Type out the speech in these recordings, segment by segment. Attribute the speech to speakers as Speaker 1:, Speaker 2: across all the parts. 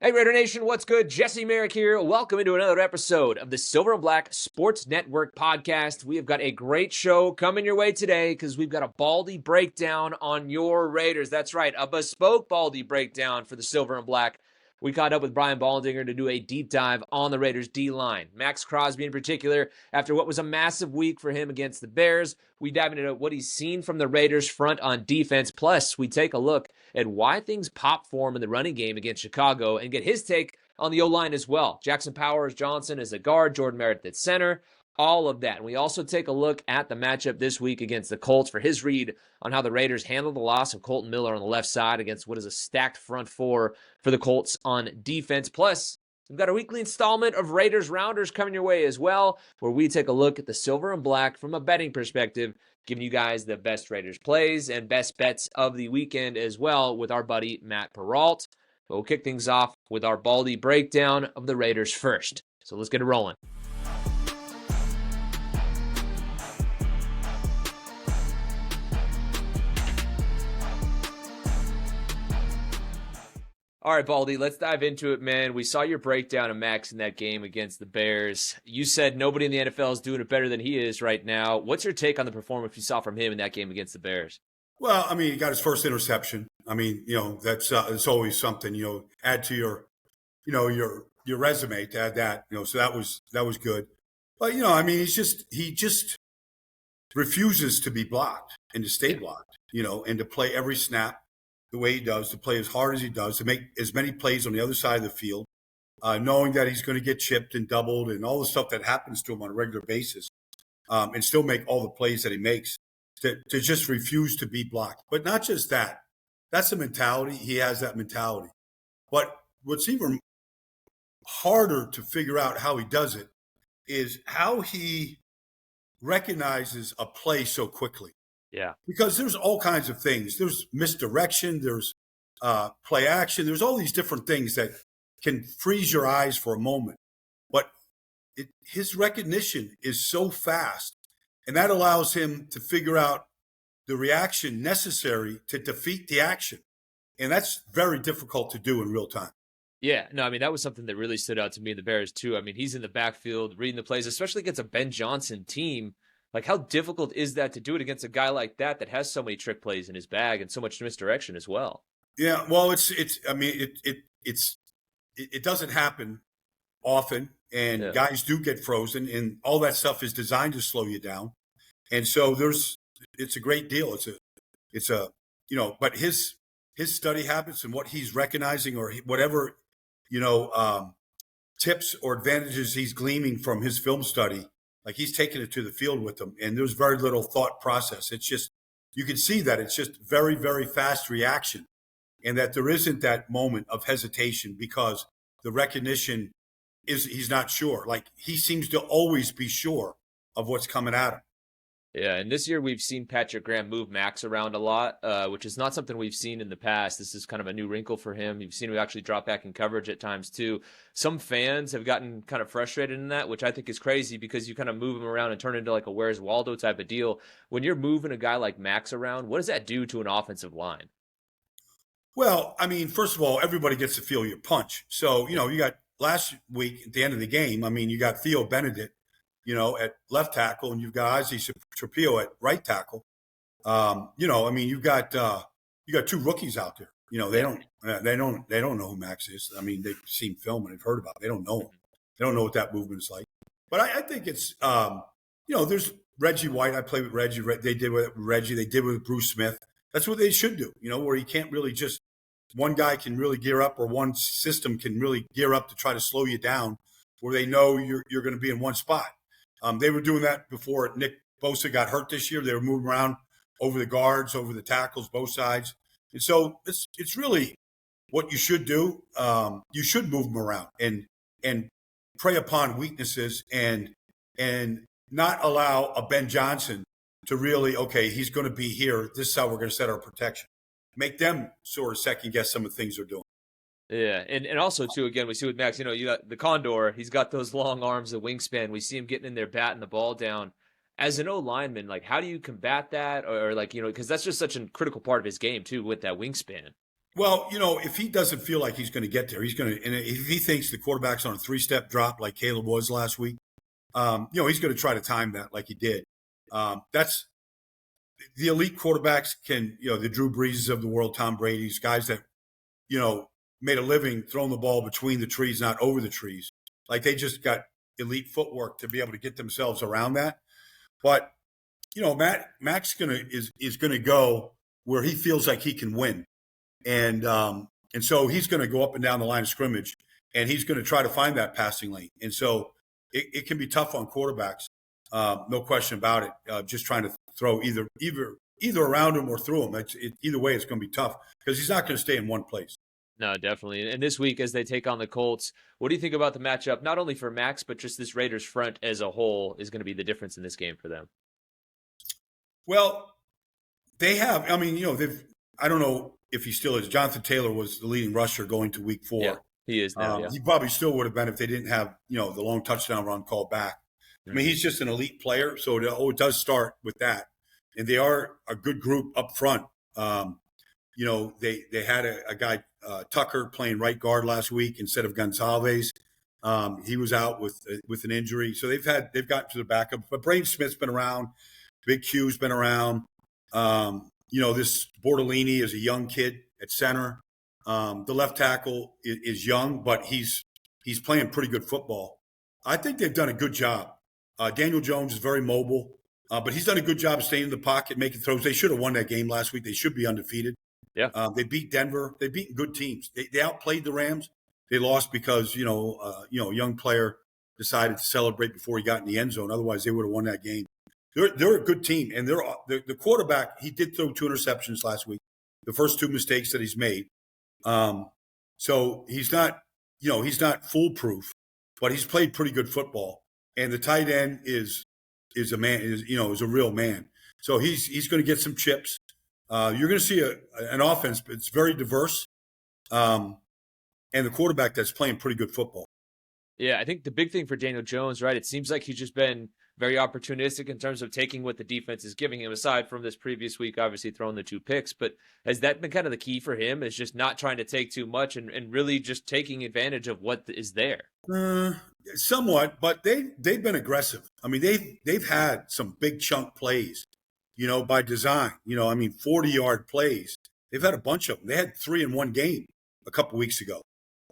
Speaker 1: Hey Raider Nation, what's good? Jesse Merrick here. Welcome into another episode of the Silver and Black Sports Network podcast. We have got a great show coming your way today because we've got a Baldy breakdown on your Raiders. That's right, a bespoke Baldy breakdown for the Silver and Black. We caught up with Brian Baldinger to do a deep dive on the Raiders D-line. Maxx Crosby in particular, after what was a massive week for him against the Bears. We dive into what he's seen from the Raiders front on defense. Plus, we take a look at why things pop for him in the running game against Chicago and get his take on the O-line as well. Jackson Powers-Johnson as a guard, Jordan Merrick at center. All of that. And we also take a look at the matchup this week against the Colts for his read on how the Raiders handled the loss of Kolton Miller on the left side against what is a stacked front four for the Colts on defense. Plus, we've got a weekly installment of Raiders Rounders coming your way as well, where we take a look at the Silver and Black from a betting perspective, giving you guys the best Raiders plays and best bets of the weekend as well with our buddy Matt Perrault. But we'll kick things off with our Baldy breakdown of the Raiders first. So let's get it rolling. All right, Baldy, let's dive into it, man. We saw your breakdown of Max in that game against the Bears. You said nobody in the NFL is doing it better than he is right now. What's your take on the performance you saw from him in that game against the Bears?
Speaker 2: Well, I mean, he got his first interception. I mean, that's it's always something, add to your resume to add that, so that was good. But, I mean, he just refuses to be blocked and to stay blocked, and to play every snap the way he does, to play as hard as he does, to make as many plays on the other side of the field, knowing that he's going to get chipped and doubled and all the stuff that happens to him on a regular basis, and still make all the plays that he makes, to just refuse to be blocked. But not just that. That's the mentality. He has that mentality. But what's even harder to figure out how he does it is how he recognizes a play so quickly.
Speaker 1: Yeah.
Speaker 2: Because there's all kinds of things. There's misdirection. There's play action. There's all these different things that can freeze your eyes for a moment. But his recognition is so fast, and that allows him to figure out the reaction necessary to defeat the action. And that's very difficult to do in real time.
Speaker 1: Yeah, no, I mean, that was something that really stood out to me in the Bears, too. I mean, he's in the backfield reading the plays, especially against a Ben Johnson team. Like, how difficult is that to do it against a guy like that has so many trick plays in his bag and so much misdirection as well?
Speaker 2: Yeah, well, it doesn't happen often, and guys do get frozen, and all that stuff is designed to slow you down. And so it's a great deal. But his study habits and what he's recognizing, or whatever, tips or advantages he's gleaming from his film study, like he's taking it to the field with them, and there's very little thought process. It's just, you can see that it's just very, very fast reaction, and that there isn't that moment of hesitation because the recognition is he's not sure. Like, he seems to always be sure of what's coming at him.
Speaker 1: Yeah, and this year we've seen Patrick Graham move Max around a lot, which is not something we've seen in the past. This is kind of a new wrinkle for him. You've seen him actually drop back in coverage at times too. Some fans have gotten kind of frustrated in that, which I think is crazy because you kind of move him around and turn into like a Where's Waldo type of deal. When you're moving a guy like Max around, what does that do to an offensive line?
Speaker 2: Well, I mean, first of all, everybody gets to feel your punch. So, you got last week at the end of the game, I mean, you got Theo Benedict, at left tackle, and you've got Ozzie Trapio at right tackle. I mean, you got two rookies out there. They don't know who Max is. I mean, they've seen film and they've heard about it. They don't know him. They don't know what that movement is like. But I think it's, there's Reggie White. I played with Reggie. They did with Reggie. They did with Bruce Smith. That's what they should do. Where you can't really just, one guy can really gear up, or one system can really gear up to try to slow you down, where they know you're going to be in one spot. They were doing that before Nick Bosa got hurt this year. They were moving around over the guards, over the tackles, both sides. And so it's really what you should do. You should move them around and prey upon weaknesses and not allow a Ben Johnson to really, okay, he's going to be here. This is how we're going to set our protection. Make them sort of second guess some of the things they're doing.
Speaker 1: Yeah, and also, too, again, we see with Max, you got the Condor. He's got those long arms, the wingspan. We see him getting in there, batting the ball down. As an O-lineman, like, how do you combat that? Or like, because that's just such a critical part of his game, too, with that wingspan.
Speaker 2: Well, if he doesn't feel like he's going to get there, he's going to, and if he thinks the quarterback's on a 3-step drop like Caleb was last week, he's going to try to time that like he did. That's the elite quarterbacks can, the Drew Breeses of the world, Tom Brady's, guys that, made a living throwing the ball between the trees, not over the trees. Like they just got elite footwork to be able to get themselves around that. But, Maxx is going to go where he feels like he can win. And so he's going to go up and down the line of scrimmage, and he's going to try to find that passing lane. And so it can be tough on quarterbacks, no question about it. Just trying to throw either around him or through him. Either way, it's going to be tough because he's not going to stay in one place.
Speaker 1: No, definitely. And this week, as they take on the Colts, what do you think about the matchup, not only for Maxx, but just this Raiders front as a whole is going to be the difference in this game for them?
Speaker 2: Well, they have, I don't know if he still is. Jonathan Taylor was the leading rusher going to week 4.
Speaker 1: Yeah, he is now, yeah.
Speaker 2: He probably still would have been if they didn't have, the long touchdown run called back. Mm-hmm. He's just an elite player, so it does start with that. And they are a good group up front. They had a guy, Tucker, playing right guard last week instead of Gonzalez. He was out with an injury. So they've gotten to the backup. But Braden Smith's been around. Big Q's been around. This Bortolini is a young kid at center. The left tackle is young, but he's playing pretty good football. I think they've done a good job. Daniel Jones is very mobile, but he's done a good job of staying in the pocket, making throws. They should have won that game last week. They should be undefeated.
Speaker 1: Yeah.
Speaker 2: They beat Denver. They beat good teams. They outplayed the Rams. They lost because, a young player decided to celebrate before he got in the end zone. Otherwise, they would have won that game. They're a good team, and the quarterback. He did throw 2 interceptions last week, the first 2 mistakes that he's made. So he's not foolproof, but he's played pretty good football. And the tight end is a man, is a real man. So he's going to get some chips. You're going to see an offense, but it's very diverse, and the quarterback that's playing pretty good football.
Speaker 1: Yeah, I think the big thing for Daniel Jones, right? It seems like he's just been very opportunistic in terms of taking what the defense is giving him, aside from this previous week, obviously throwing the 2 picks. But has that been kind of the key for him, is just not trying to take too much and really just taking advantage of what is there?
Speaker 2: Somewhat, but they've been aggressive. They've had some big chunk plays, by design, 40-yard plays. They've had a bunch of them. They had 3 in one game a couple weeks ago.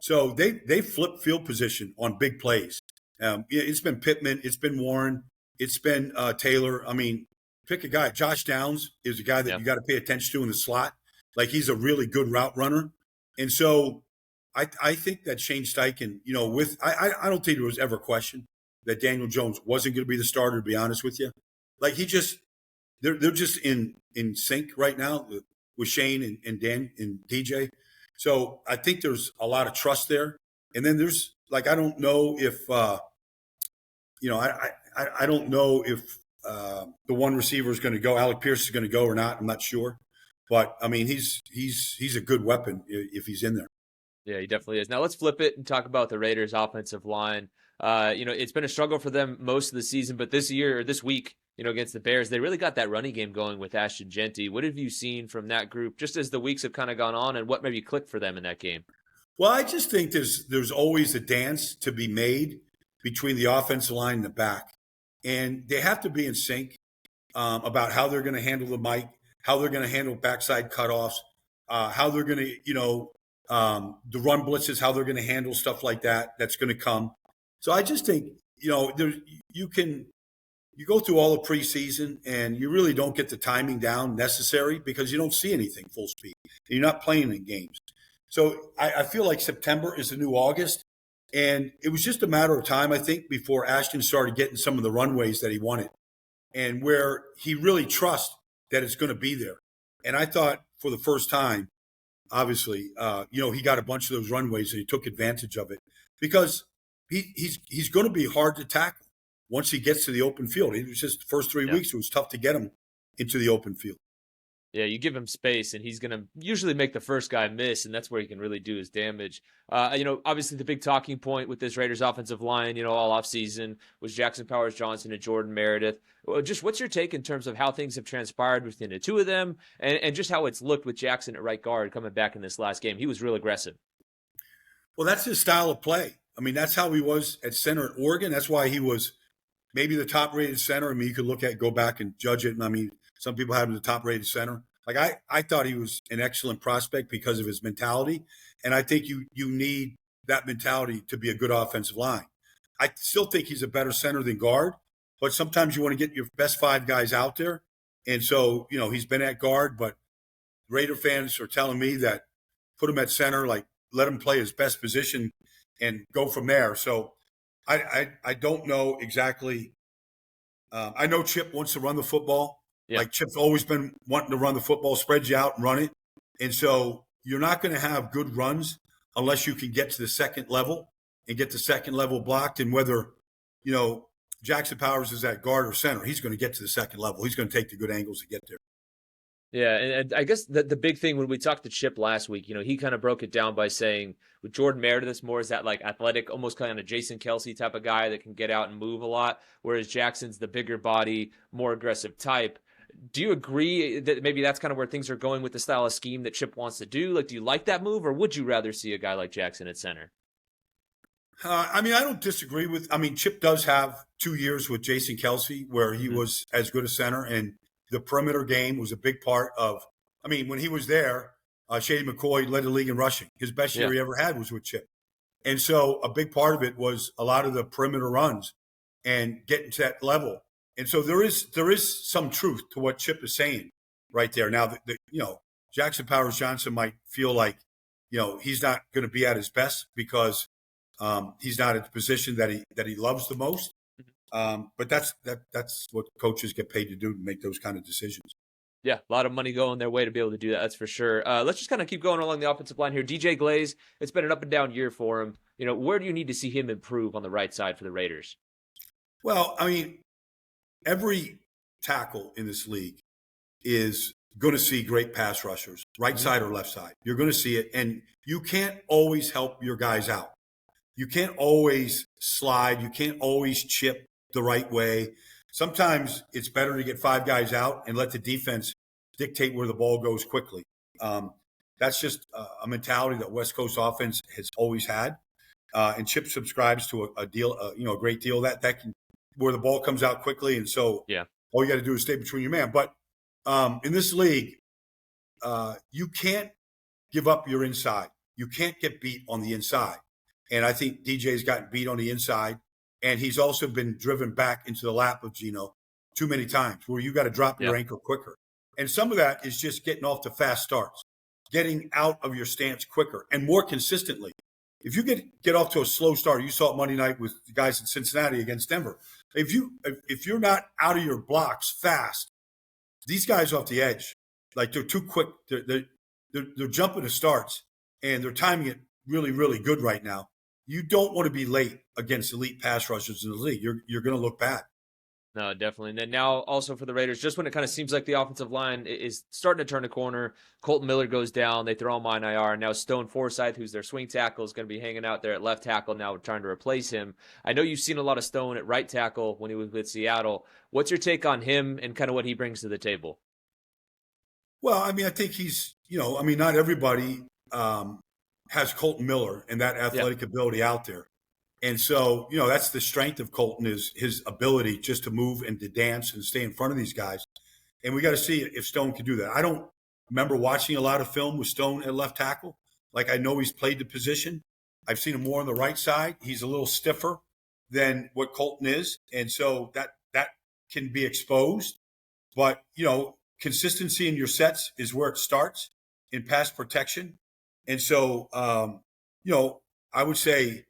Speaker 2: So they flipped field position on big plays. It's been Pittman. It's been Warren. It's been Taylor. Pick a guy. Josh Downs is a guy that you got to pay attention to in the slot. Like, he's a really good route runner. And so I think that Shane Steichen, I don't think there was ever a question that Daniel Jones wasn't going to be the starter, to be honest with you. Like, they're just in sync right now with Shane and Dan and DJ. So I think there's a lot of trust there. And then there's, like, I don't know if, I don't know if the one receiver is going to go. Alec Pierce is going to go or not. I'm not sure. But, he's a good weapon if he's in there.
Speaker 1: Yeah, he definitely is. Now let's flip it and talk about the Raiders' offensive line. It's been a struggle for them most of the season, but this week, against the Bears, they really got that running game going with Ashton Jeanty. What have you seen from that group just as the weeks have kind of gone on, and what maybe clicked for them in that game?
Speaker 2: Well, I just think there's always a dance to be made between the offensive line and the back. And they have to be in sync about how they're going to handle the mic, how they're going to handle backside cutoffs, how they're going to, the run blitzes, how they're going to handle stuff like that. That's going to come. So I just think, you go through all the preseason and you really don't get the timing down necessary because you don't see anything full speed. You're not playing in games. So I feel like September is the new August. And it was just a matter of time, I think, before Ashton started getting some of the runways that he wanted and where he really trusts that it's going to be there. And I thought for the first time, obviously, he got a bunch of those runways and he took advantage of it because he's going to be hard to tackle once he gets to the open field. It was just the first 3 weeks, it was tough to get him into the open field.
Speaker 1: Yeah, you give him space, and he's going to usually make the first guy miss, and that's where he can really do his damage. Obviously the big talking point with this Raiders offensive line, all offseason was Jackson Powers-Johnson and Jordan Meredith. Just what's your take in terms of how things have transpired within the two of them, and just how it's looked with Jackson at right guard coming back in this last game? He was real aggressive.
Speaker 2: Well, that's his style of play. I mean, that's how he was at center at Oregon. That's why he was maybe the top-rated center. I mean, you could go back and judge it. And I mean, some people have him the top-rated center. Like I thought he was an excellent prospect because of his mentality, and I think you need that mentality to be a good offensive line. I still think he's a better center than guard, but sometimes you want to get your best five guys out there, and so he's been at guard, but Raider fans are telling me that put him at center, like let him play his best position, and go from there. So I don't know exactly. I know Chip wants to run the football. Yeah. Like Chip's always been wanting to run the football, spread you out and run it. And so you're not going to have good runs unless you can get to the second level and get the second level blocked. And whether, Jackson Powers is at guard or center, he's going to get to the second level. He's going to take the good angles to get there.
Speaker 1: Yeah, and I guess the big thing when we talked to Chip last week, he kind of broke it down by saying with Jordan Meredith, it's more as that like athletic, almost kind of Jason Kelsey type of guy that can get out and move a lot, whereas Jackson's the bigger body, more aggressive type. Do you agree that maybe that's kind of where things are going with the style of scheme that Chip wants to do? Like, do you like that move, or would you rather see a guy like Jackson at center?
Speaker 2: I don't disagree with. Chip does have 2 years with Jason Kelsey where he was as good a center, and the perimeter game was a big part of. When he was there, Shady McCoy led the league in rushing. His best year he ever had was with Chip, and so a big part of it was a lot of the perimeter runs and getting to that level. And so there is some truth to what Chip is saying right there. Now, Jackson Powers-Johnson might feel like, he's not going to be at his best because he's not at the position that he loves the most. But that's what coaches get paid to do, to make those kind of decisions.
Speaker 1: Yeah, a lot of money going their way to be able to do that. That's for sure. Let's just kind of keep going along the offensive line here. DJ Glaze, it's been an up and down year for him. Where do you need to see him improve on the right side for the Raiders?
Speaker 2: Well, every tackle in this league is going to see great pass rushers, right side or left side. You're going to see it, and you can't always help your guys out. You can't always slide. You can't always chip the right way. Sometimes it's better to get five guys out and let the defense dictate where the ball goes quickly. That's just a mentality that West Coast offense has always had. And Chip subscribes to a deal, a great deal that can, where the ball comes out quickly. And so all you got to do is stay between your man. But in this league, you can't give up your inside. You can't get beat on the inside. And I think DJ's gotten beat on the inside. And he's also been driven back into the lap of Geno too many times where you got to drop your ankle quicker. And some of that is just getting off to fast starts, getting out of your stance quicker and more consistently. If you get off to a slow start, you saw it Monday night with the guys in Cincinnati against Denver. If you're not out of your blocks fast, these guys off the edge, like they're too quick. They're jumping to starts and they're timing it really, really good right now. You don't want to be late against elite pass rushers in the league. You're going to look bad.
Speaker 1: No, definitely. And then now also for the Raiders, just when it kind of seems like the offensive line is starting to turn a corner, Kolton Miller goes down, they throw him on IR, and now Stone Forsythe, who's their swing tackle, is going to be hanging out there at left tackle now trying to replace him. I know you've seen a lot of Stone at right tackle when he was with Seattle. What's your take on him and kind of what he brings to the table?
Speaker 2: Well, I think he's, not everybody has Kolton Miller and that athletic ability out there. And so, that's the strength of Kolton is his ability just to move and to dance and stay in front of these guys. And we got to see if Stone can do that. I don't remember watching a lot of film with Stone at left tackle. Like I know he's played the position. I've seen him more on the right side. He's a little stiffer than what Kolton is. And so that can be exposed. But, consistency in your sets is where it starts in pass protection. And so, I would say,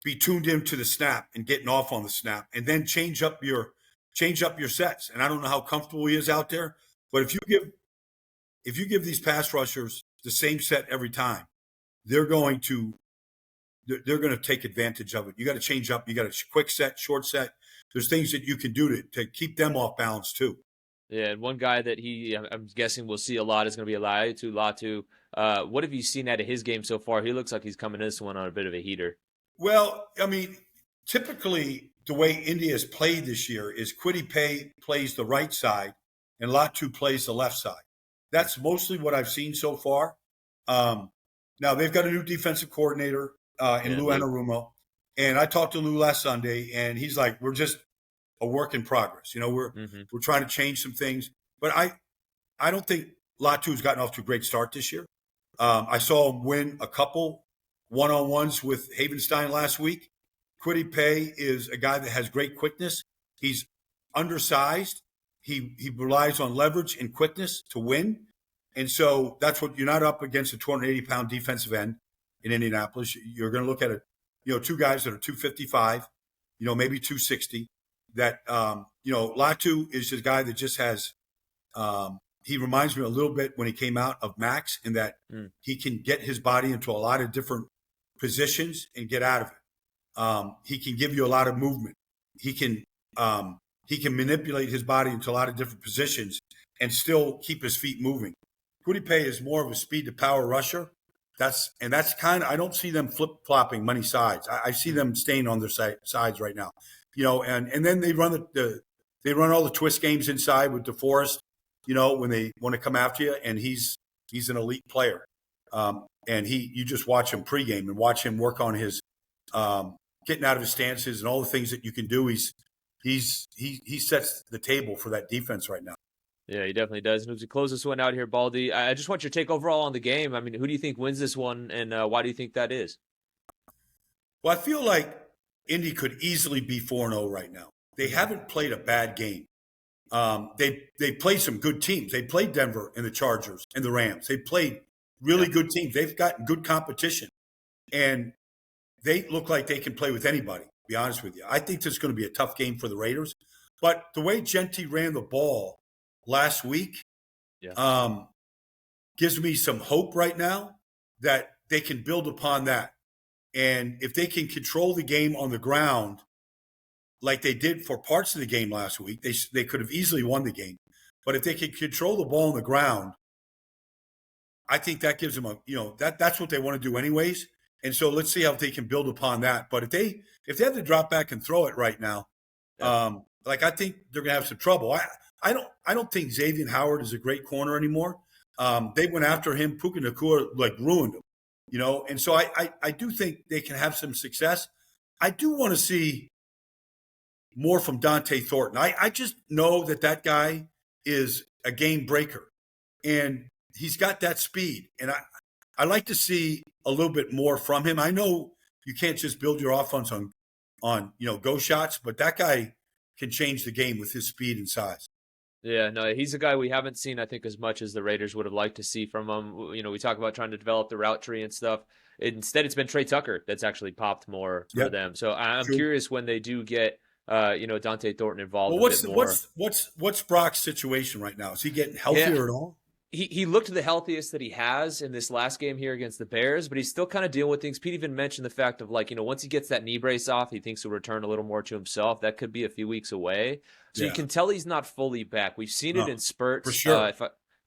Speaker 2: be tuned into the snap and getting off on the snap, and then change up your sets. And I don't know how comfortable he is out there, but if you give these pass rushers the same set every time, they're going to take advantage of it. You got to change up. You got a quick set, short set. There's things that you can do to keep them off balance too.
Speaker 1: Yeah, and one guy that I'm guessing we'll see a lot is going to be Latu. What have you seen out of his game so far? He looks like he's coming this one on a bit of a heater.
Speaker 2: Well, I mean, typically the way India has played this year is Kwity Paye plays the right side and Latu plays the left side. That's mostly what I've seen so far. Um, Now they've got a new defensive coordinator in
Speaker 1: Yeah,
Speaker 2: Lou
Speaker 1: Lou.
Speaker 2: Anarumo, and I talked to Lou last Sunday, and he's like, "We're just a work in progress. You know,
Speaker 1: Mm-hmm.
Speaker 2: we're trying to change some things." But I don't think Latu's gotten off to a great start this year. I saw him win a couple one-on-ones with Havenstein last week. Kwity Paye is a guy that has great quickness. He's undersized. He relies on leverage and quickness to win. And so that's what you're not up against a 280-pound defensive end in Indianapolis. You're going to look at two guys that are 255, maybe 260. That Latu is a guy that just has. He reminds me a little bit when he came out of Maxx in that he can get his body into a lot of different positions and get out of it. He can give you a lot of movement. He can manipulate his body into a lot of different positions and still keep his feet moving. Kwity Paye is more of a speed to power rusher. That's kind of, I don't see them flip flopping many sides. I see them staying on their sides right now. And then they run they run all the twist games inside with DeForest. When they want to come after you, and he's an elite player. And you just watch him pregame and watch him work on his getting out of his stances and all the things that you can do. He sets the table for that defense right now.
Speaker 1: Yeah, he definitely does. And as we close this one out here, Baldy, I just want your take overall on the game. I mean, who do you think wins this one, and why do you think that is?
Speaker 2: Well, I feel like Indy could easily be 4-0 right now. They haven't played a bad game. They played some good teams. They played Denver and the Chargers and the Rams. They played really good teams. They've gotten good competition, and they look like they can play with anybody. To be honest with you, I think this is going to be a tough game for the Raiders. But the way Genty ran the ball last week gives me some hope right now that they can build upon that. And if they can control the game on the ground like they did for parts of the game last week, they could have easily won the game. But if they can control the ball on the ground, I think that gives them that's what they want to do anyways. And so let's see how they can build upon that. But if they have to drop back and throw it right now, I think they're going to have some trouble. I don't think Xavier Howard is a great corner anymore. They went after him. Puka Nacua ruined him, and so I do think they can have some success. I do want to see more from Dante Thornton. I just know that guy is a game breaker, and he's got that speed. And I like to see a little bit more from him. I know you can't just build your offense on go shots, but that guy can change the game with his speed and size.
Speaker 1: Yeah, no, he's a guy we haven't seen, I think, as much as the Raiders would have liked to see from him. We talk about trying to develop the route tree and stuff. Instead, it's been Trey Tucker that's actually popped more for them. So I'm curious when they do get, Dante Thornton involved a bit more.
Speaker 2: What's Brock's situation right now? Is he getting healthier at all?
Speaker 1: He looked the healthiest that he has in this last game here against the Bears, but he's still kind of dealing with things. Pete even mentioned the fact of once he gets that knee brace off, he thinks he'll return a little more to himself. That could be a few weeks away. So you can tell he's not fully back. We've seen it in spurts.
Speaker 2: For sure.
Speaker 1: If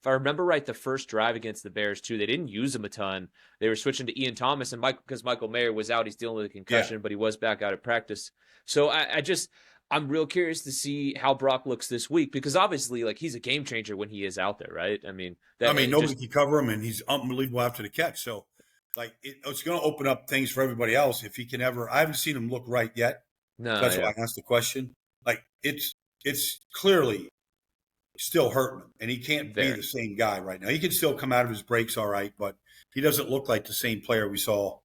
Speaker 1: I remember right, the first drive against the Bears too, they didn't use him a ton. They were switching to Ian Thomas, and because Michael Mayer was out, he's dealing with a concussion, but he was back out of practice. So I'm real curious to see how Brock looks this week, because obviously, he's a game changer when he is out there, right? I mean,
Speaker 2: nobody can cover him, and he's unbelievable after the catch. So, it's going to open up things for everybody else if he can ever. I haven't seen him look right yet.
Speaker 1: No,
Speaker 2: that's why I asked the question. It's clearly still hurting him, and he can't be the same guy right now. He can still come out of his breaks all right, but he doesn't look like the same player we saw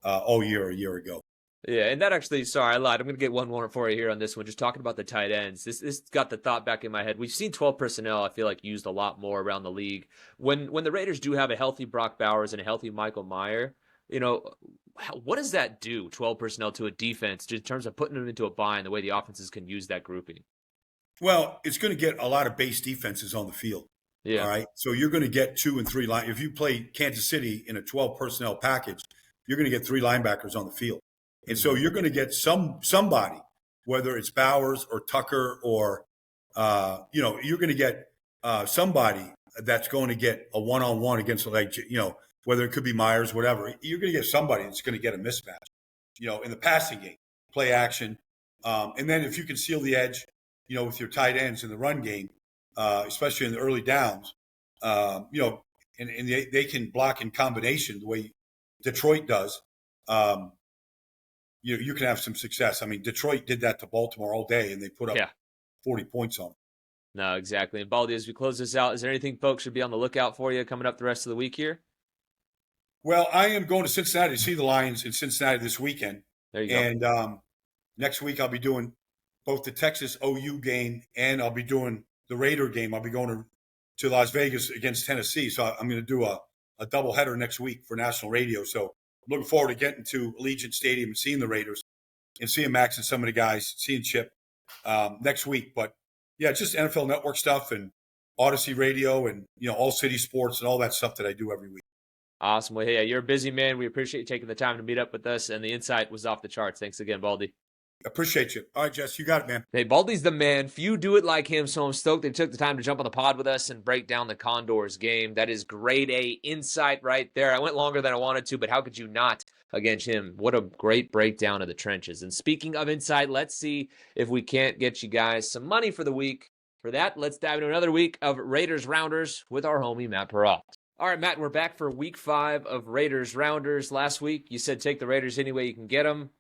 Speaker 2: a year ago.
Speaker 1: Yeah, and that actually, sorry, I lied. I'm going to get one more for you here on this one. Just talking about the tight ends. This got the thought back in my head. We've seen 12 personnel, I feel like, used a lot more around the league. When the Raiders do have a healthy Brock Bowers and a healthy Michael Mayer, what does that do, 12 personnel, to a defense in terms of putting them into a bind, the way the offenses can use that grouping?
Speaker 2: Well, it's going to get a lot of base defenses on the field.
Speaker 1: Yeah.
Speaker 2: All right. So you're going to get 2 and 3 line. If you play Kansas City in a 12 personnel package, you're going to get 3 linebackers on the field. And so you're going to get somebody, whether it's Bowers or Tucker or you're going to get somebody that's going to get a one-on-one against, like, whether it could be Myers, whatever. You're going to get somebody that's going to get a mismatch, in the passing game, play action. And then if you can seal the edge, with your tight ends in the run game, especially in the early downs, and they can block in combination the way Detroit does. You can have some success. I mean, Detroit did that to Baltimore all day, and they put up 40 points on them.
Speaker 1: No, exactly. And Baldy, as we close this out, is there anything folks should be on the lookout for you coming up the rest of the week here?
Speaker 2: Well, I am going to Cincinnati to see the Lions in Cincinnati this weekend.
Speaker 1: There you go.
Speaker 2: And next week I'll be doing both the Texas OU game and I'll be doing the Raider game. I'll be going to Las Vegas against Tennessee. So I'm going to do a doubleheader next week for national radio. So I'm looking forward to getting to Allegiant Stadium and seeing the Raiders and seeing Max and some of the guys, seeing Chip next week. But, yeah, just NFL Network stuff and Odyssey Radio and, All City Sports and all that stuff that I do every week.
Speaker 1: Awesome. Well, hey, you're a busy man. We appreciate you taking the time to meet up with us, and the insight was off the charts. Thanks again, Baldy.
Speaker 2: Appreciate you. All right, Jess, you got it, man.
Speaker 1: Hey, Baldy's the man. Few do it like him, so I'm stoked they took the time to jump on the pod with us and break down the Condors game. That is grade A insight right there. I went longer than I wanted to, but how could you not against him? What a great breakdown of the trenches. And speaking of insight, let's see if we can't get you guys some money for the week. For that, let's dive into another week of Raiders Rounders with our homie Matt Perrault. All right, Matt, we're back for week 5 of Raiders Rounders. Last week, you said take the Raiders any way you can get them.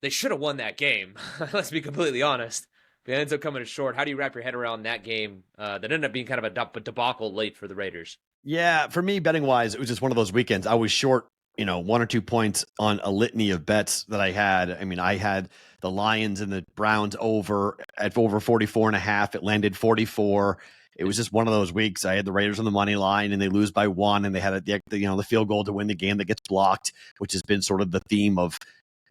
Speaker 1: They should have won that game. Let's be completely honest. But it ends up coming short. How do you wrap your head around that game that ended up being kind of a debacle late for the Raiders?
Speaker 3: Yeah, for me, betting-wise, it was just one of those weekends. I was short, 1 or 2 points on a litany of bets that I had. I mean, I had the Lions and the Browns over 44.5. It landed 44. It was just one of those weeks. I had the Raiders on the money line, and they lose by 1, and they had the field goal to win the game that gets blocked, which has been sort of the theme of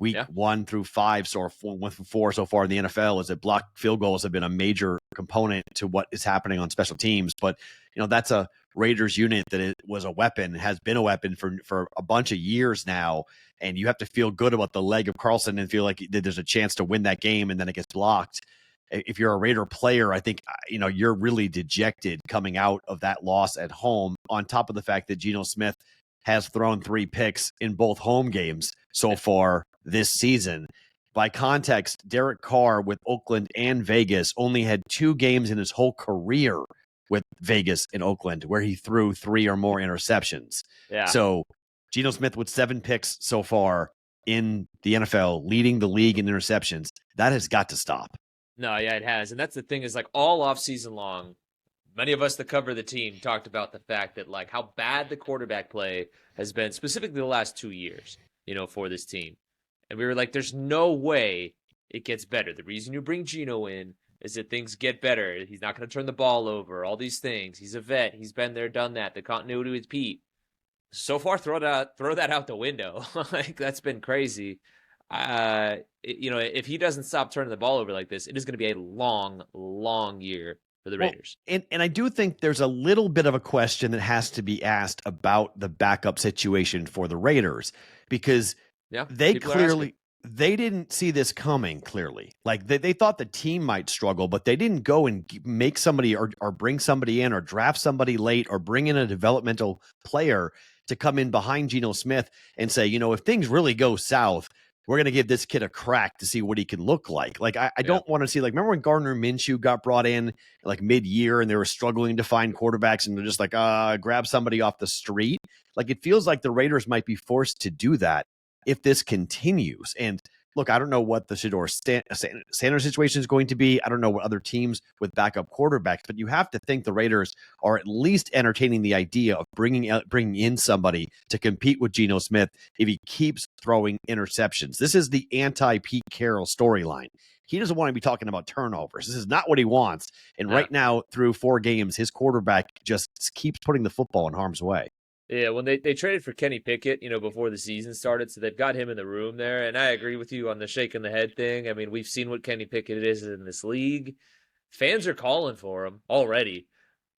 Speaker 3: week 1 through 5, so 1 through 4 so far in the NFL, is that blocked field goals have been a major component to what is happening on special teams. But that's a Raiders unit that it was a weapon, has been a weapon for a bunch of years now, and you have to feel good about the leg of Carlson and feel like there's a chance to win that game, and then it gets blocked. If you're a Raider player, I think you're really dejected coming out of that loss at home, on top of the fact that Geno Smith has thrown 3 picks in both home games so far this season. By context, Derek Carr with Oakland and Vegas only had 2 games in his whole career with Vegas and Oakland where he threw 3 or more interceptions. Yeah. So Geno Smith with 7 picks so far in the NFL, leading the league in interceptions. That has got to stop.
Speaker 1: No, yeah, it has. And that's the thing, is like all off season long, many of us that cover the team talked about the fact that like how bad the quarterback play has been, specifically the last 2 years, for this team. And we were like, there's no way it gets better. The reason you bring Geno in is that things get better. He's not going to turn the ball over, all these things. He's a vet. He's been there, done that. The continuity with Pete. So far, throw that out the window. Like, that's been crazy. If he doesn't stop turning the ball over like this, it is going to be a long, long year for the Raiders.
Speaker 3: And I do think there's a little bit of a question that has to be asked about the backup situation for the Raiders, because they didn't see this coming, clearly. Like they thought the team might struggle, but they didn't go and make somebody or bring somebody in or draft somebody late or bring in a developmental player to come in behind Geno Smith and say, if things really go south, we're going to give this kid a crack to see what he can look like. Like, I don't want to see, like, remember when Gardner Minshew got brought in like mid-year and they were struggling to find quarterbacks and they're just like, grab somebody off the street. Like, it feels like the Raiders might be forced to do that if this continues. And look, I don't know what the Shedeur Sanders situation is going to be. I don't know what other teams with backup quarterbacks, but you have to think the Raiders are at least entertaining the idea of bringing in somebody to compete with Geno Smith if he keeps throwing interceptions. This is the anti-Pete Carroll storyline. He doesn't want to be talking about turnovers. This is not what he wants. And right now, through 4 games, his quarterback just keeps putting the football in harm's way.
Speaker 1: Yeah, when they traded for Kenny Pickett, before the season started, so they've got him in the room there. And I agree with you on the shaking the head thing. I mean, we've seen what Kenny Pickett is in this league. Fans are calling for him already.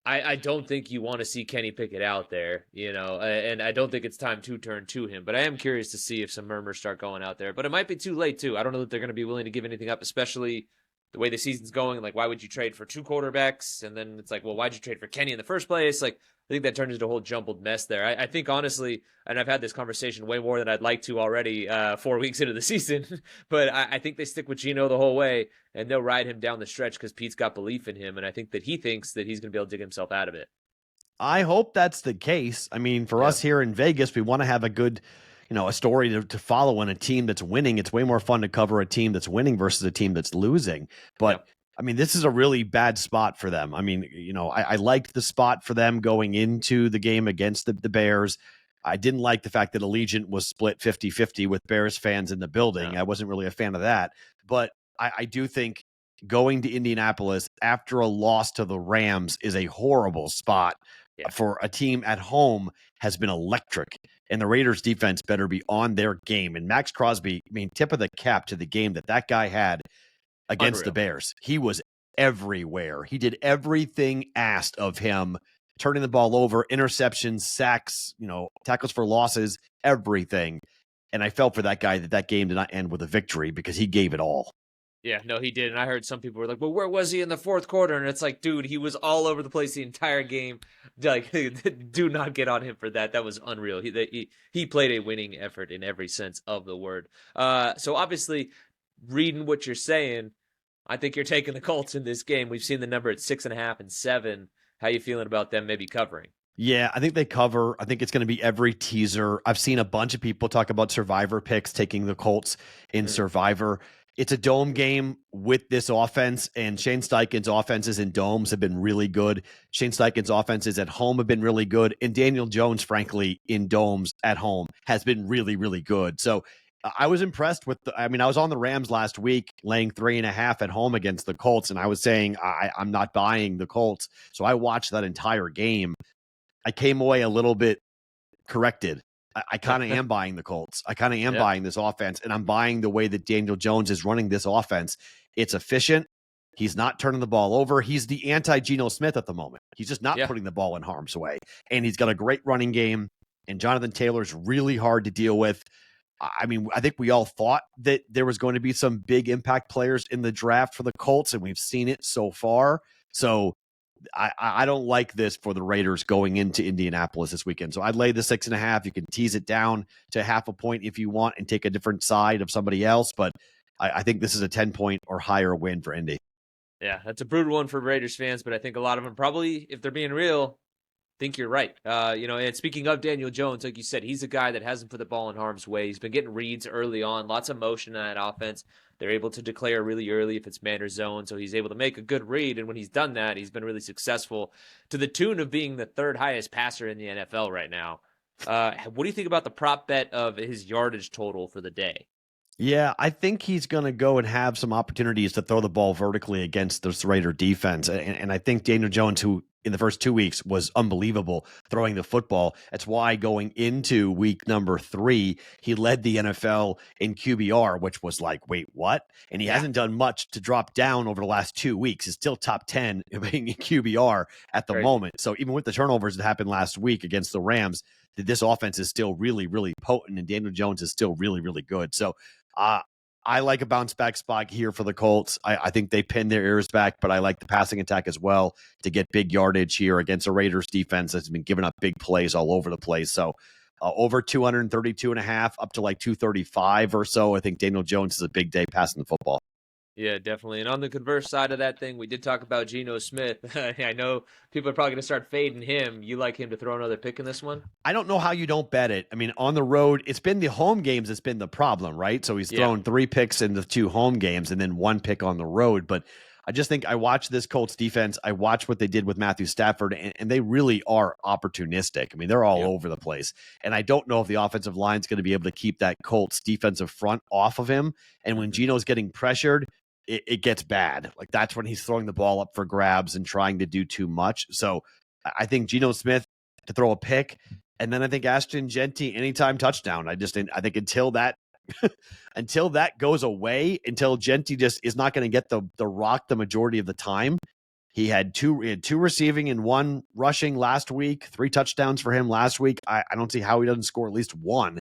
Speaker 1: I don't think you want to see Kenny Pickett out there, and I don't think it's time to turn to him. But I am curious to see if some murmurs start going out there. But it might be too late, too. I don't know that they're going to be willing to give anything up, especially the way the season's going, like, why would you trade for two quarterbacks? And then it's like, well, why'd you trade for Kenny in the first place? Like, I think that turns into a whole jumbled mess there. I think, honestly, and I've had this conversation way more than I'd like to already 4 weeks into the season, but I think they stick with Geno the whole way, and they'll ride him down the stretch because Pete's got belief in him, and I think that he thinks that he's going to be able to dig himself out of it.
Speaker 3: I hope that's the case. I mean, for us here in Vegas, we want to have a good, a story to follow on a team that's winning. It's way more fun to cover a team that's winning versus a team that's losing. But I mean, this is a really bad spot for them. I mean, I liked the spot for them going into the game against the Bears. I didn't like the fact that Allegiant was split 50-50 with Bears fans in the building. I wasn't really a fan of that. But I do think going to Indianapolis after a loss to the Rams is a horrible spot for a team at home. Has been electric. And the Raiders defense better be on their game. And Maxx Crosby, I mean, tip of the cap to the game that guy had against the Bears. He was everywhere. He did everything asked of him, turning the ball over, interceptions, sacks, tackles for losses, everything. And I felt for that guy that game did not end with a victory because he gave it all.
Speaker 1: Yeah, no, he did. And I heard some people were like, well, where was he in the fourth quarter? And it's like, dude, he was all over the place the entire game. Like, do not get on him for that. That was unreal. He played a winning effort in every sense of the word. So obviously, reading what you're saying, I think you're taking the Colts in this game. We've seen the number at 6.5 and 7. How you feeling about them maybe covering?
Speaker 3: Yeah, I think they cover. I think it's going to be every teaser. I've seen a bunch of people talk about Survivor picks, taking the Colts in Survivor. It's a dome game with this offense, and Shane Steichen's offenses in domes have been really good. Shane Steichen's offenses at home have been really good, and Daniel Jones, frankly, in domes at home has been really, really good. So I was impressed with I was on the Rams last week laying 3.5 at home against the Colts, and I was saying I'm not buying the Colts. So I watched that entire game. I came away a little bit corrected. I kind of am buying the Colts. I kind of am buying this offense, and I'm buying the way that Daniel Jones is running this offense. It's efficient. He's not turning the ball over. He's the anti-Geno Smith at the moment. He's just not putting the ball in harm's way. And he's got a great running game, and Jonathan Taylor's really hard to deal with. I mean, I think we all thought that there was going to be some big impact players in the draft for the Colts, and we've seen it so far. So I don't like this for the Raiders going into Indianapolis this weekend. So I'd lay the 6.5. You can tease it down to 0.5 point if you want and take a different side of somebody else. But I think this is a 10-point or higher win for Indy.
Speaker 1: Yeah, that's a brutal one for Raiders fans, but I think a lot of them probably, if they're being real, think you're right. And speaking of Daniel Jones, like you said, he's a guy that hasn't put the ball in harm's way. He's been getting reads early on, lots of motion in that offense. They're able to declare really early if it's man or zone, so he's able to make a good read, and when he's done that, he's been really successful to the tune of being the third highest passer in the NFL right now. What do you think about the prop bet of his yardage total for the day?
Speaker 3: Yeah, I think he's going to go and have some opportunities to throw the ball vertically against this Raider defense. And I think Daniel Jones, who in the first 2 weeks was unbelievable throwing the football. That's why going into week number 3, he led the NFL in QBR, which was like, wait, what? And he hasn't done much to drop down over the last 2 weeks. He's still top 10 in QBR at the moment. So even with the turnovers that happened last week against the Rams, this offense is still really, really potent, and Daniel Jones is still really, really good. So I like a bounce back spot here for the Colts. I think they pin their ears back, but I like the passing attack as well to get big yardage here against a Raiders defense that's been giving up big plays all over the place. So over 232.5 up to like 235 or so. I think Daniel Jones is a big day passing the football.
Speaker 1: Yeah, definitely. And on the converse side of that thing, we did talk about Geno Smith. I know people are probably going to start fading him. You like him to throw another pick in this one?
Speaker 3: I don't know how you don't bet it. I mean, on the road, it's been the home games that's been the problem, right? So he's thrown 3 picks in the 2 home games and then 1 pick on the road. But I just think I watched this Colts defense. I watched what they did with Matthew Stafford, and they really are opportunistic. I mean, they're all over the place. And I don't know if the offensive line is going to be able to keep that Colts defensive front off of him. And when Geno's getting pressured, it gets bad. Like that's when he's throwing the ball up for grabs and trying to do too much. So I think Geno Smith to throw a pick, and then I think Ashton Jeanty anytime touchdown. I think until that until that goes away, until Jeanty just is not going to get the rock the majority of the time. He had two receiving and 1 rushing last week, 3 touchdowns for him last week. I don't see how he doesn't score at least 1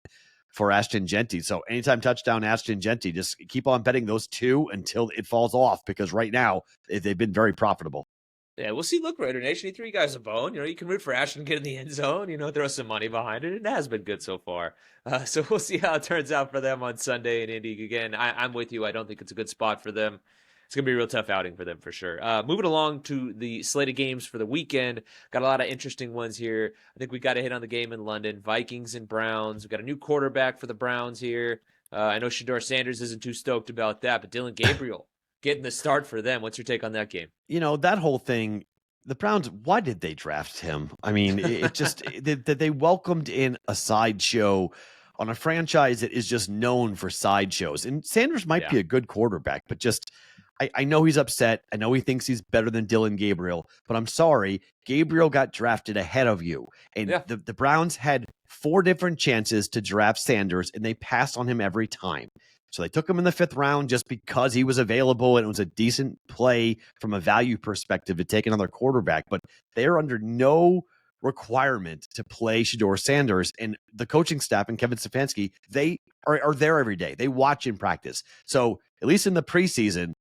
Speaker 3: for Ashton Genty. So anytime touchdown, Ashton Genty, just keep on betting those two until it falls off, because right now they've been very profitable.
Speaker 1: Yeah, we'll see. Look, Raider Nation, he threw you guys a bone. You can root for Ashton, get in the end zone, throw some money behind it. It has been good so far. So we'll see how it turns out for them on Sunday in Indy. Again, I'm with you. I don't think it's a good spot for them. It's going to be a real tough outing for them for sure. Moving along to the slate of games for the weekend. Got a lot of interesting ones here. I think we got to hit on the game in London. Vikings and Browns. We've got a new quarterback for the Browns here. I know Shedeur Sanders isn't too stoked about that, but Dylan Gabriel getting the start for them. What's your take on that game?
Speaker 3: That whole thing, the Browns, why did they draft him? I mean, it just they welcomed in a sideshow on a franchise that is just known for sideshows. And Sanders might be a good quarterback, but just I know he's upset. I know he thinks he's better than Dylan Gabriel, but I'm sorry, Gabriel got drafted ahead of you. And the Browns had 4 different chances to draft Sanders, and they passed on him every time. So they took him in the 5th round just because he was available and it was a decent play from a value perspective to take another quarterback. But they're under no requirement to play Shedeur Sanders, and the coaching staff and Kevin Stefanski, they are there every day. They watch in practice. So at least in the preseason,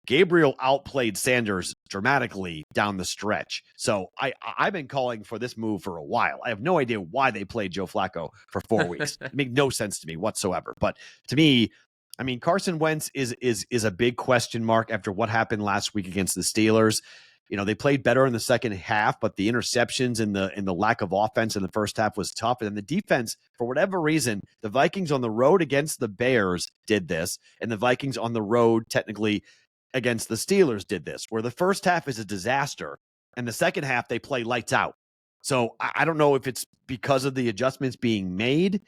Speaker 3: Gabriel outplayed Sanders dramatically down the stretch. So I've been calling for this move for a while. I have no idea why they played Joe Flacco for 4 weeks. It makes no sense to me whatsoever. But to me, I mean, Carson Wentz is a big question mark after what happened last week against the Steelers. They played better in the second half, but the interceptions and the lack of offense in the first half was tough. And then the defense, for whatever reason, the Vikings on the road against the Bears did this, and the Vikings on the road technically against the Steelers did this, where the first half is a disaster, and the second half they play lights out. So I don't know if it's because of the adjustments being made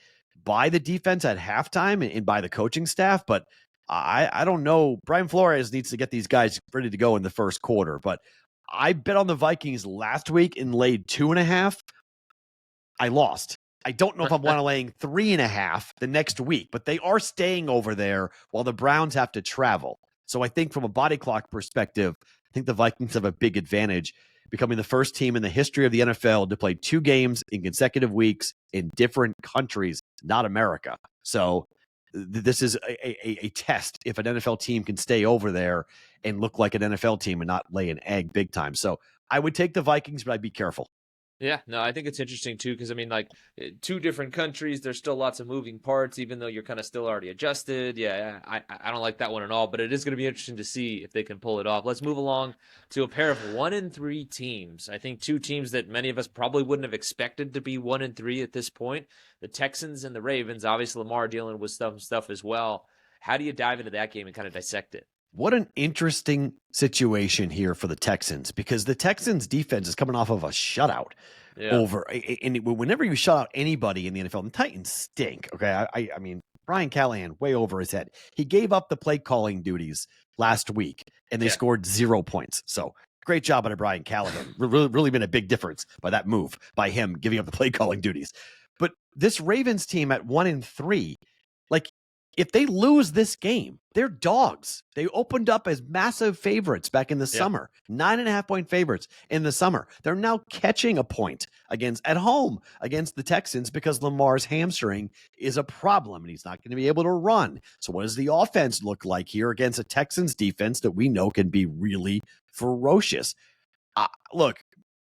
Speaker 3: by the defense at halftime and by the coaching staff, but I don't know. Brian Flores needs to get these guys ready to go in the first quarter, but I bet on the Vikings last week and laid 2.5. I lost. I don't know if I want to laying 3.5 the next week, but they are staying over there while the Browns have to travel. So I think from a body clock perspective, I think the Vikings have a big advantage, becoming the first team in the history of the NFL to play 2 games in consecutive weeks in different countries, not America. So this is a test if an NFL team can stay over there and look like an NFL team and not lay an egg big time. So I would take the Vikings, but I'd be careful.
Speaker 1: Yeah, no, I think it's interesting too, because I mean, like 2 different countries, there's still lots of moving parts, even though you're kind of still already adjusted. Yeah, I don't like that one at all, but it is going to be interesting to see if they can pull it off. Let's move along to a pair of 1-3 teams. I think 2 teams that many of us probably wouldn't have expected to be 1-3 at this point. The Texans and the Ravens. Obviously, Lamar dealing with some stuff as well. How do you dive into that game and kind of dissect it?
Speaker 3: What an interesting situation here for the Texans, because the Texans defense is coming off of a shutout over. And whenever you shut out anybody in the NFL, the Titans stink. Okay. I mean, Brian Callahan way over his head. He gave up the play calling duties last week and they scored 0 points. So great job out of Brian Callahan. Really been a big difference by that move, by him giving up the play calling duties. But this Ravens team at 1-3, like, if they lose this game, they're dogs. They opened up as massive favorites back in the summer, 9.5-point favorites in the summer. They're now catching a point at home against the Texans because Lamar's hamstring is a problem and he's not going to be able to run. So what does the offense look like here against a Texans defense that we know can be really ferocious? Look,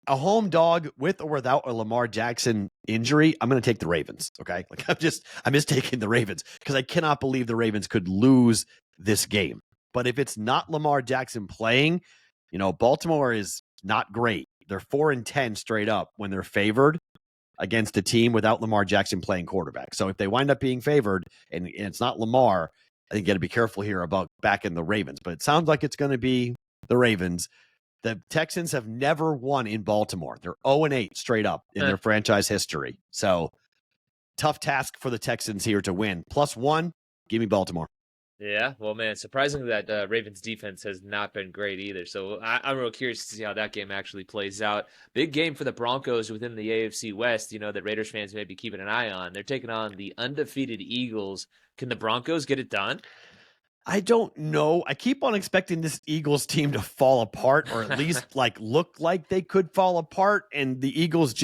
Speaker 3: a home dog with or without a Lamar Jackson injury, I'm going to take the Ravens. Okay. Like I'm just taking the Ravens because I cannot believe the Ravens could lose this game. But if it's not Lamar Jackson playing, Baltimore is not great. They're 4-10 straight up when they're favored against a team without Lamar Jackson playing quarterback. So if they wind up being favored and it's not Lamar, I think you got to be careful here about backing the Ravens. But it sounds like it's going to be the Ravens. The Texans have never won in Baltimore. They're 0-8 straight up in their franchise history. So tough task for the Texans here to win. +1, give me Baltimore.
Speaker 1: Yeah, well, man, surprisingly that Ravens defense has not been great either. So I'm real curious to see how that game actually plays out. Big game for the Broncos within the AFC West, that Raiders fans may be keeping an eye on. They're taking on the undefeated Eagles. Can the Broncos get it done?
Speaker 3: I don't know. I keep on expecting this Eagles team to fall apart, or at least look like they could fall apart. And the Eagles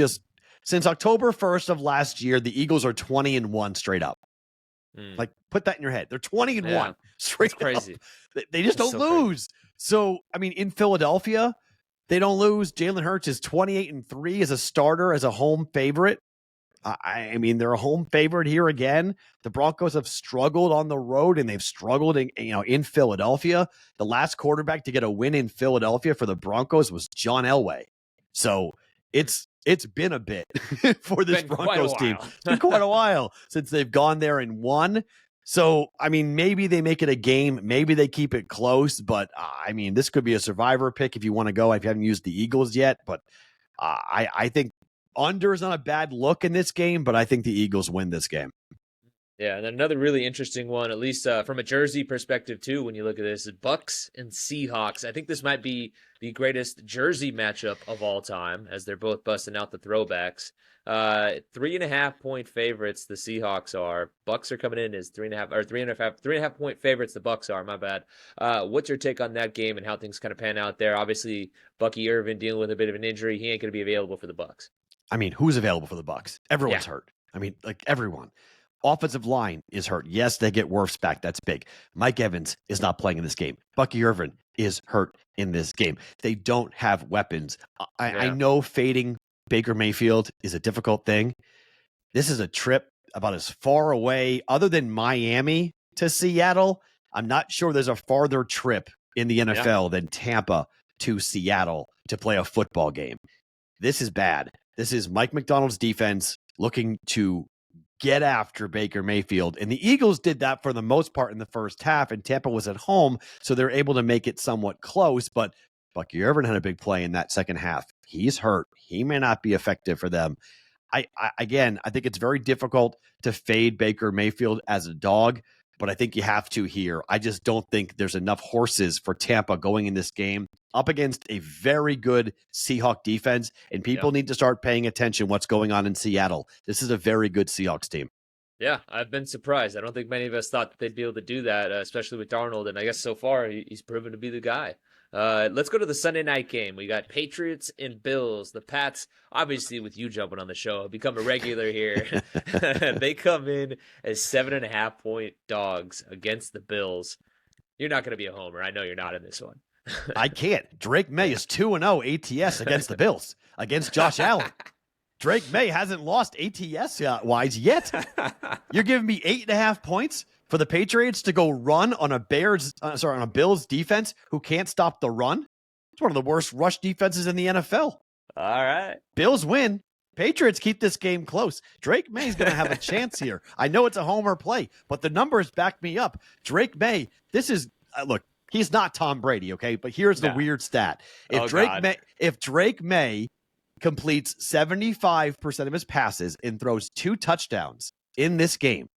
Speaker 3: since October 1st of last year, the Eagles are 20-1 straight up. Like, put that in your head. They're 20-1 straight
Speaker 1: That's crazy.
Speaker 3: up. They just don't lose. Crazy. So, I mean, in Philadelphia, they don't lose. Jalen Hurts is 28-3 as a starter, as a home favorite. I mean, they're a home favorite here again. The Broncos have struggled on the road, and they've struggled in Philadelphia. The last quarterback to get a win in Philadelphia for the Broncos was John Elway. So it's been a bit for this Broncos team. It's been quite a while since they've gone there and won. So, I mean, maybe they make it a game. Maybe they keep it close. But, I mean, this could be a survivor pick if you want to go. If you haven't used the Eagles yet. But I think under is not a bad look in this game, but I think the Eagles win this game.
Speaker 1: Yeah, and then another really interesting one, at least from a jersey perspective too, when you look at this, is Bucks and Seahawks. I think this might be the greatest jersey matchup of all time, as they're both busting out the throwbacks. 3.5 point favorites the Seahawks are. Bucks are coming in as 3.5 point favorites the Bucks are. My bad. What's your take on that game and how things kind of pan out there? Obviously, Bucky Irvin dealing with a bit of an injury. He ain't going to be available for the Bucks.
Speaker 3: I mean, who's available for the Bucks? Everyone's hurt. I mean, like everyone. Offensive line is hurt. Yes, they get Wirfs back. That's big. Mike Evans is not playing in this game. Bucky Irvin is hurt in this game. They don't have weapons. I know fading Baker Mayfield is a difficult thing. This is a trip about as far away, other than Miami to Seattle. I'm not sure there's a farther trip in the NFL than Tampa to Seattle to play a football game. This is bad. This is Mike McDonald's defense looking to get after Baker Mayfield. And the Eagles did that for the most part in the first half, and Tampa was at home, so they're able to make it somewhat close. But Bucky Irvin had a big play in that second half. He's hurt. He may not be effective for them. I think it's very difficult to fade Baker Mayfield as a dog, but I think you have to here. I just don't think there's enough horses for Tampa going in this game up against a very good Seahawk defense, and people need to start paying attention what's going on in Seattle. This is a very good Seahawks team.
Speaker 1: Yeah, I've been surprised. I don't think many of us thought that they'd be able to do that, especially with Darnold, and I guess so far he's proven to be the guy. Let's go to the Sunday night game. We got Patriots and Bills. The Pats, obviously with you jumping on the show, have become a regular here. They come in as 7.5 point dogs against the Bills. You're not going to be a homer. I know you're not in this one.
Speaker 3: I can't. Drake May is 2-0 ATS against the Bills, against Josh Allen. Drake May hasn't lost ATS-wise yet. You're giving me 8.5 points for the Patriots to go run on a Bills defense who can't stop the run? It's one of the worst rush defenses in the NFL.
Speaker 1: All right.
Speaker 3: Bills win. Patriots keep this game close. Drake May's going to have a chance here. I know it's a homer play, but the numbers back me up. Drake May, this is, look, he's not Tom Brady, okay? But here's the weird stat. If Drake May completes 75% of his passes and throws 2 touchdowns in this game,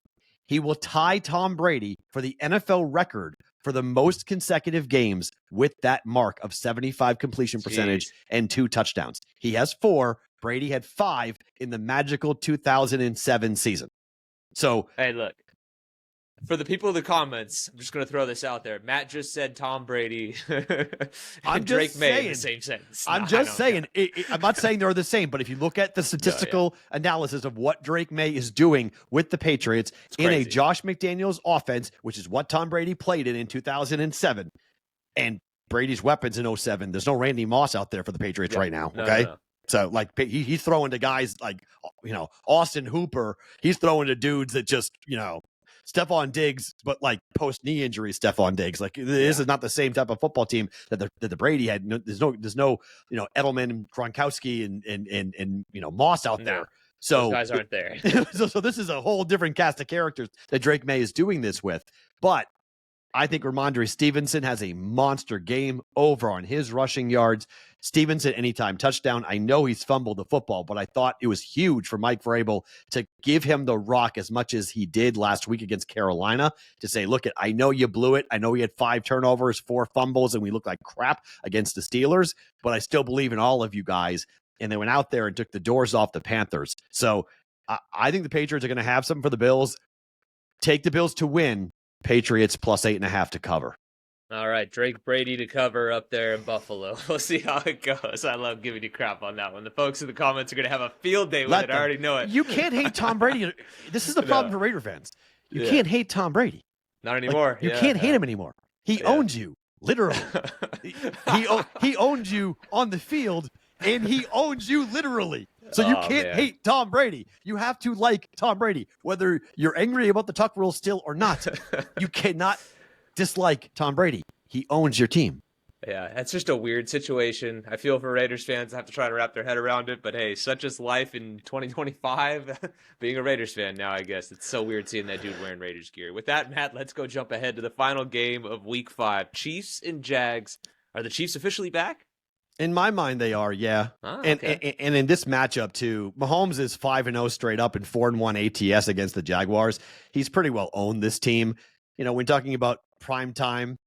Speaker 3: he will tie Tom Brady for the NFL record for the most consecutive games with that mark of 75 completion percentage and 2 touchdowns. He has 4. Brady had 5 in the magical 2007 season. So,
Speaker 1: hey, look. For the people in the comments, I'm just going to throw this out there. Matt just said Tom Brady and Drake May in the same sentence.
Speaker 3: I'm just saying. I'm not saying they're the same, but if you look at the statistical analysis of what Drake May is doing with the Patriots in a Josh McDaniels offense, which is what Tom Brady played in 2007, and Brady's weapons in 2007, there's no Randy Moss out there for the Patriots right now, okay? No. So, like, he's throwing to guys like, Austin Hooper. He's throwing to dudes that just, Stephon Diggs, but like post knee injury Stephon Diggs. Like this is not the same type of football team that the Brady had. There's no Edelman and Gronkowski and Moss out there. So
Speaker 1: those guys aren't there.
Speaker 3: so this is a whole different cast of characters that Drake May is doing this with. But I think Ramondre Stevenson has a monster game over on his rushing yards. Stevenson, anytime touchdown. I know he's fumbled the football, but I thought it was huge for Mike Vrabel to give him the rock as much as he did last week against Carolina to say, look, I know you blew it. I know we had 5 turnovers, 4 fumbles, and we looked like crap against the Steelers, but I still believe in all of you guys. And they went out there and took the doors off the Panthers. So I think the Patriots are going to have something for the Bills. Take the Bills to win. Patriots plus 8.5 to cover.
Speaker 1: All right, Drake Brady to cover up there in Buffalo. We'll see how it goes. I love giving you crap on that one. The folks in the comments are going to have a field day with it. I already know it.
Speaker 3: You can't hate Tom Brady. This is the problem for Raider fans. You can't hate Tom Brady.
Speaker 1: Not anymore.
Speaker 3: You can't hate him anymore. He owns you, literally. he owns you on the field, and he owns you literally. So you can't hate Tom Brady. You have to like Tom Brady, whether you're angry about the Tuck rule still or not. You cannot dislike Tom Brady. He owns your team.
Speaker 1: Yeah, it's just a weird situation. I feel for Raiders fans that have to try to wrap their head around it, but hey, such is life in 2025. Being a Raiders fan now, I guess. It's so weird seeing that dude wearing Raiders gear. With that, Matt, let's go jump ahead to the final game of Week 5. Chiefs and Jags. Are the Chiefs officially back?
Speaker 3: In my mind, they are, yeah.
Speaker 1: Okay.
Speaker 3: And in this matchup, too, Mahomes is 5-0 straight up and 4-1 ATS against the Jaguars. He's pretty well owned this team. You know, when talking about prime time,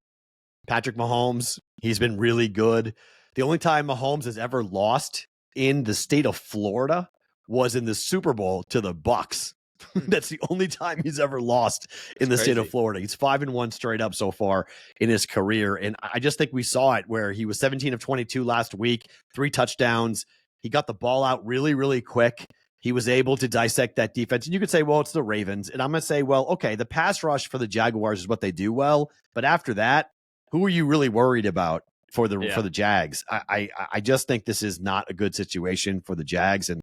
Speaker 3: Patrick Mahomes, he's been really good. The only time Mahomes has ever lost in the state of Florida was in the Super Bowl to the Bucs. That's the only time he's ever lost in the state of Florida. He's 5-1 straight up so far in his career. And I just think we saw it where he was 17 of 22 last week, 3 touchdowns. He got the ball out really, really quick. He was able to dissect that defense. And you could say, well, it's the Ravens. And I'm going to say, well, okay, the pass rush for the Jaguars is what they do well. But after that, who are you really worried about for the Jags? I just think this is not a good situation for the Jags. And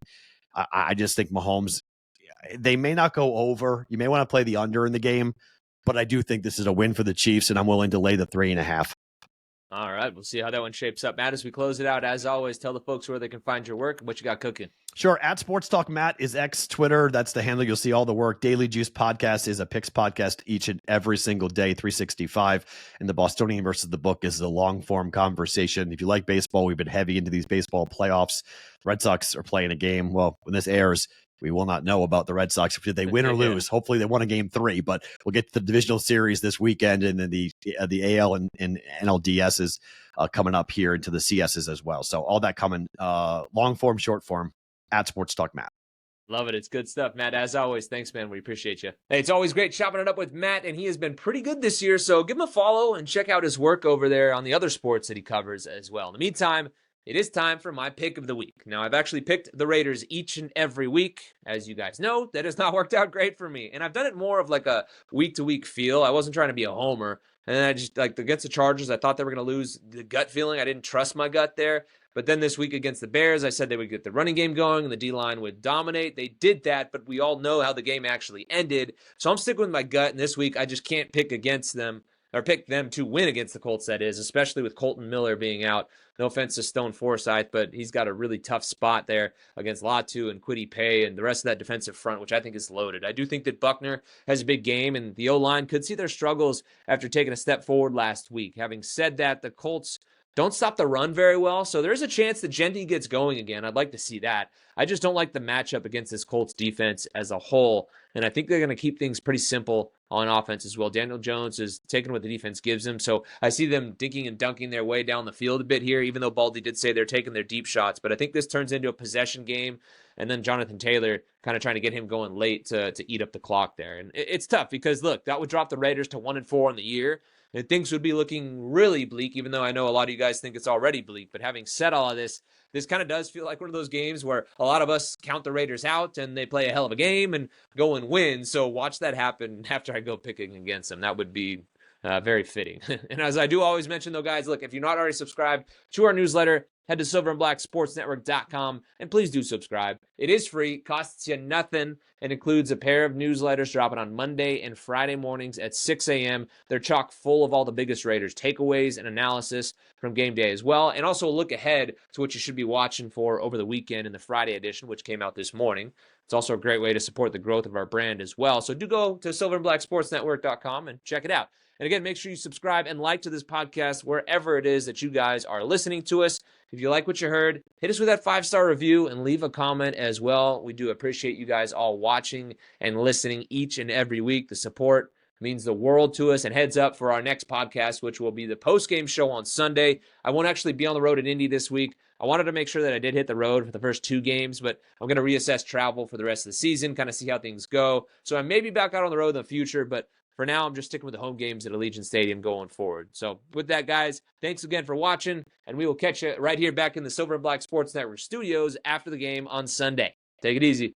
Speaker 3: I just think Mahomes, they may not go over. You may want to play the under in the game, but I do think this is a win for the Chiefs, and I'm willing to lay the 3.5.
Speaker 1: All right, we'll see how that one shapes up. Matt, as we close it out, as always, tell the folks where they can find your work and what you got cooking.
Speaker 3: Sure. At Sports Talk Matt is X, Twitter. That's the handle. You'll see all the work. Daily Juice Podcast is a picks podcast each and every single day, 365. And the Bostonian versus the Book is a long-form conversation. If you like baseball, we've been heavy into these baseball playoffs. The Red Sox are playing a game. Well, when this airs, we will not know about the Red Sox if they win or lose. Hopefully they won a game 3, but we'll get to the divisional series this weekend, and then the AL and NLDS is coming up here into the CSs as well. So all that coming long form, short form at Sports Talk Matt.
Speaker 1: Love it. It's good stuff, Matt. As always, thanks, man. We appreciate you. Hey, it's always great chopping it up with Matt, and he has been pretty good this year. So give him a follow and check out his work over there on the other sports that he covers as well. In the meantime, it is time for my pick of the week. Now, I've actually picked the Raiders each and every week. As you guys know, that has not worked out great for me. And I've done it more of like a week-to-week feel. I wasn't trying to be a homer. And then I just, like, against the Chargers, I thought they were going to lose the gut feeling. I didn't trust my gut there. But then this week against the Bears, I said they would get the running game going and the D-line would dominate. They did that, but we all know how the game actually ended. So I'm sticking with my gut. And this week, I just can't pick against them, or pick them to win against the Colts, that is, especially with Kolton Miller being out. No offense to Stone Forsythe, but he's got a really tough spot there against Latu and Kwity Paye and the rest of that defensive front, which I think is loaded. I do think that Buckner has a big game, and the O-line could see their struggles after taking a step forward last week. Having said that, the Colts don't stop the run very well, so there's a chance that Genty gets going again. I'd like to see that. I just don't like the matchup against this Colts defense as a whole, and I think they're going to keep things pretty simple on offense as well. Daniel Jones is taking what the defense gives him, so I see them dinking and dunking their way down the field a bit here, even though Baldy did say they're taking their deep shots. But I think this turns into a possession game, and then Jonathan Taylor kind of trying to get him going late to eat up the clock there. And it's tough because, look, that would drop the Raiders to 1-4 on the year, and things would be looking really bleak, even though I know a lot of you guys think it's already bleak. But having said all of this kind of does feel like one of those games where a lot of us count the Raiders out and they play a hell of a game and go and win. So watch that happen after I go picking against them. That would be very fitting. And as I do always mention, though, guys, look, if you're not already subscribed to our newsletter, head to silverandblacksportsnetwork.com and please do subscribe. It is free, costs you nothing, and includes a pair of newsletters dropping on Monday and Friday mornings at 6 a.m. They're chock full of all the biggest Raiders takeaways and analysis from game day as well, and also a look ahead to what you should be watching for over the weekend in the Friday edition, which came out this morning. It's also a great way to support the growth of our brand as well. So do go to silverandblacksportsnetwork.com and check it out. And again, make sure you subscribe and like to this podcast wherever it is that you guys are listening to us. If you like what you heard, hit us with that 5-star review and leave a comment as well. We do appreciate you guys all watching and listening each and every week. The support means the world to us. And heads up for our next podcast, which will be the post-game show on Sunday. I won't actually be on the road in Indy this week. I wanted to make sure that I did hit the road for the first 2 games, but I'm going to reassess travel for the rest of the season, kind of see how things go. So I may be back out on the road in the future, but for now, I'm just sticking with the home games at Allegiant Stadium going forward. So with that, guys, thanks again for watching, and we will catch you right here back in the Silver and Black Sports Network studios after the game on Sunday. Take it easy.